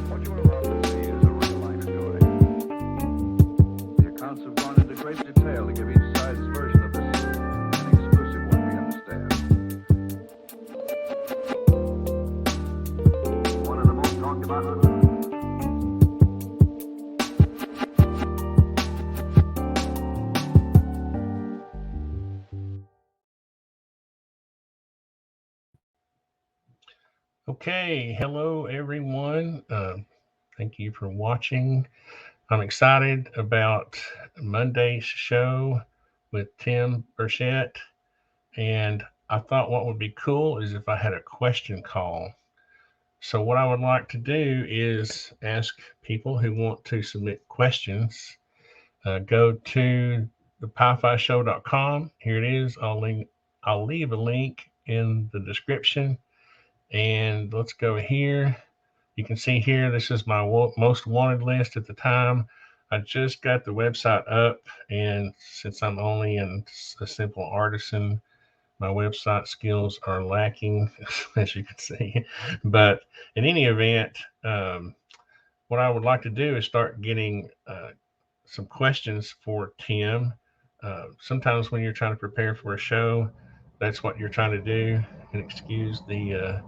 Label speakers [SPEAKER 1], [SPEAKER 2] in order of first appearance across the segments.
[SPEAKER 1] What you are about to see is a real-life story. The accounts have gone into great detail to give each side's version of this, an exclusive one, we understand. One of the most talked about.
[SPEAKER 2] Okay, hello everyone. Thank you for watching. I'm excited about Monday's show with Tim Burchett, and I thought what would be cool is if I had a question call. So what I would like to do is ask people who want to submit questions. Go to the PiFiShow.com. Here it is. I'll leave a link in the description. And let's go here. You can see here, this is my most wanted list at the time. I just got the website up, and since I'm only a simple artisan, my website skills are lacking, as you can see. But in any event, what I would like to do is start getting some questions for Tim. Sometimes when you're trying to prepare for a show, that's what you're trying to do. And excuse the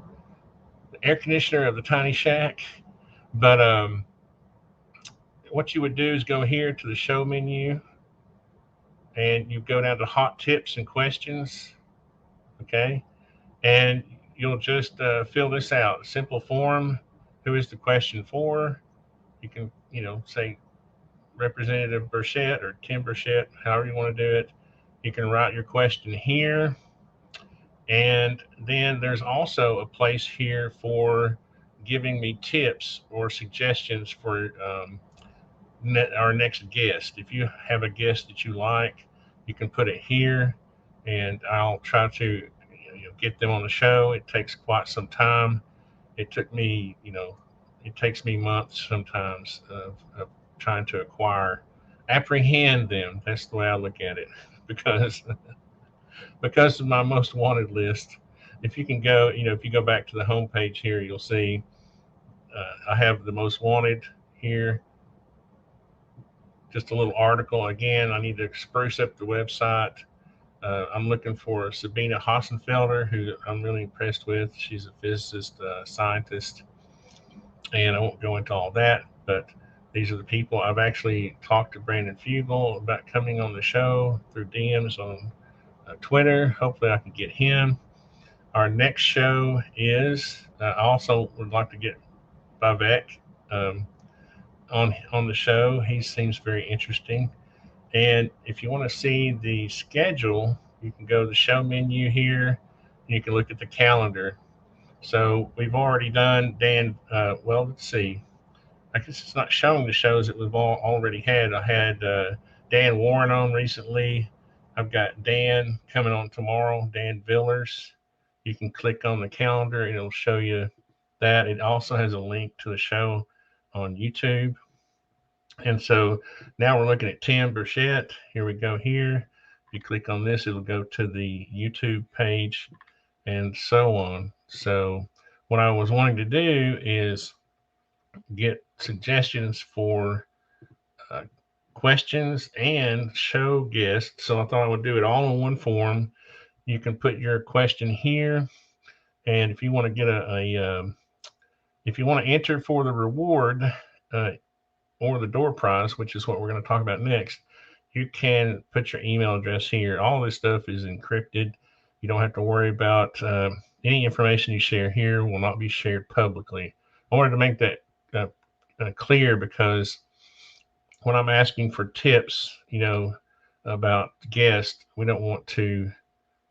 [SPEAKER 2] air conditioner of the tiny shack. But what you would do is go here to the show menu, and you go down to hot tips and questions. Okay. And you'll just fill this out. Simple form. Who is the question for? You can, say Representative Burchett or Tim Burchett, however you want to do it. You can write your question here. And then there's also a place here for giving me tips or suggestions for our next guest. If you have a guest that you like, you can put it here, and I'll try to get them on the show. It takes quite some time. It took me, it takes me months sometimes of trying to apprehend them. That's the way I look at it, because of my most wanted list. If you can go, if you go back to the homepage here, you'll see I have the most wanted here. Just a little article. Again, I need to spruce up the website. I'm looking for Sabina Hassenfelder, who I'm really impressed with. She's a physicist, scientist, and I won't go into all that, but these are the people. I've actually talked to Brandon Fugel about coming on the show through DMs on Twitter. Hopefully I can get him. Our next show is, I also would like to get Vivek on the show. He seems very interesting. And if you want to see the schedule, you can go to the show menu here, and you can look at the calendar. So we've already done Dan. Well, let's see. I guess it's not showing the shows that we've already had. I had Dan Warren on recently. I've got Dan coming on tomorrow, Dan Villers. You can click on the calendar and it'll show you that. It also has a link to the show on YouTube. And so now we're looking at Tim Burchett. Here we go here. You click on this, it'll go to the YouTube page and so on. So what I was wanting to do is get suggestions for questions and show guests. So I thought I would do it all in one form. You can put your question here, and if you want to get if you want to enter for the reward or the door prize, which is what we're going to talk about next, you can put your email address here. All this stuff is encrypted. You don't have to worry about any information you share here will not be shared publicly. I wanted to make that clear, because when I'm asking for tips, about guests, we don't want to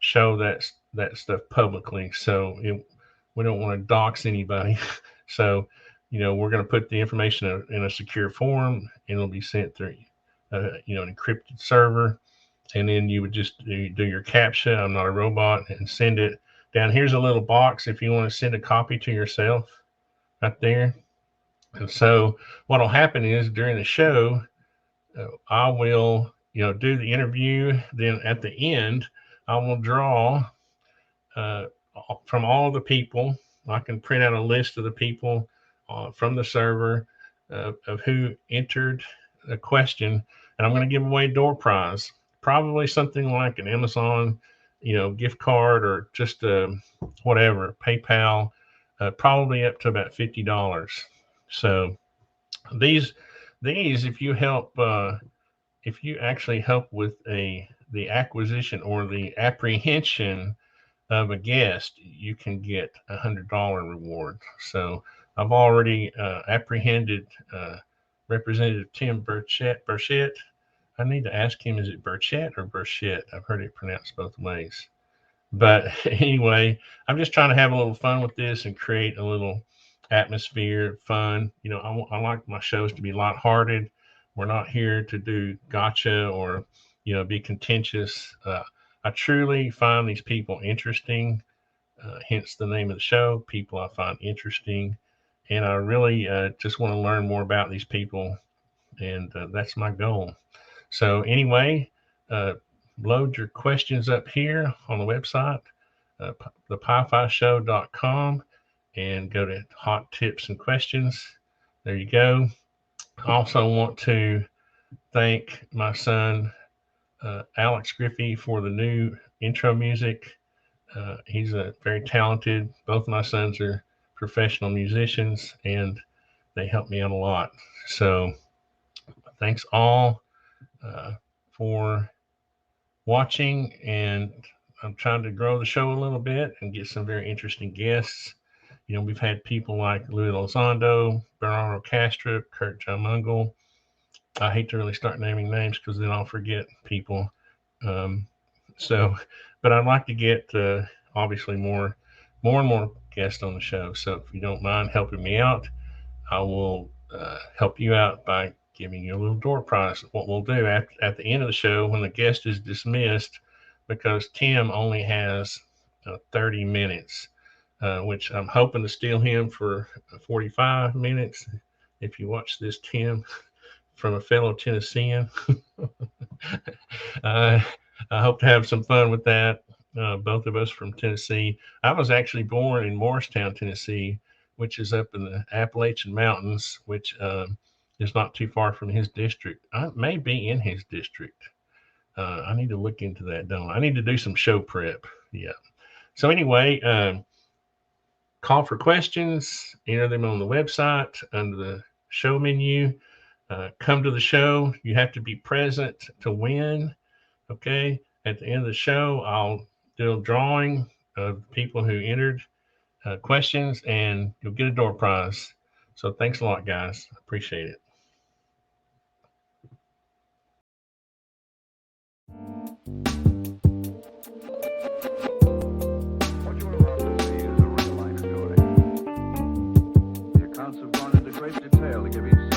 [SPEAKER 2] show that stuff publicly. So we don't want to dox anybody. So, we're going to put the information in a secure form, and it'll be sent through, an encrypted server. And then you would just do your CAPTCHA, I'm not a robot, and send it down. Here's a little box if you want to send a copy to yourself right there. And so what will happen is during the show, I will, do the interview. Then at the end, I will draw from all the people. I can print out a list of the people from the server of who entered a question, and I'm going to give away a door prize, probably something like an Amazon, gift card, or just whatever, PayPal, probably up to about $50. So these, if you help, if you actually help with the acquisition or the apprehension of a guest, you can get $100 reward. So I've already apprehended Representative Tim Burchett. I need to ask him, is it Burchett or Burchett? I've heard it pronounced both ways. But anyway, I'm just trying to have a little fun with this and create a little atmosphere, fun. I like my shows to be lighthearted. We're not here to do gotcha or, be contentious. I truly find these people interesting, hence the name of the show, People I Find Interesting. And I really just want to learn more about these people, and that's my goal. So anyway, load your questions up here on the website, thepifishow.com, and go to Hot Tips and Questions. There you go. I also want to thank my son, Alex Griffy, for the new intro music. He's a very talented. Both my sons are professional musicians, and they help me out a lot. So thanks all for watching, and I'm trying to grow the show a little bit and get some very interesting guests. We've had people like Louis Elizondo, Bernardo Castro, Kurt John Mungle. I hate to really start naming names because then I'll forget people. But I'd like to get obviously more and more guests on the show. So if you don't mind helping me out, I will help you out by giving you a little door prize. What we'll do at the end of the show, when the guest is dismissed, because Tim only has 30 minutes, which I'm hoping to steal him for 45 minutes. If you watch this, Tim, from a fellow Tennessean, I hope to have some fun with that. Both of us from Tennessee. I was actually born in Morristown, Tennessee, which is up in the Appalachian Mountains, which is not too far from his district. I may be in his district. I need to look into that, don't I? I need to do some show prep. Yeah. So anyway, call for questions. Enter them on the website under the show menu. Come to the show. You have to be present to win. Okay. At the end of the show, I'll do a drawing of people who entered questions, and you'll get a door prize. So thanks a lot, guys. Appreciate it.
[SPEAKER 1] What you're about to see is a real-life story. The accounts have gone into great detail to give each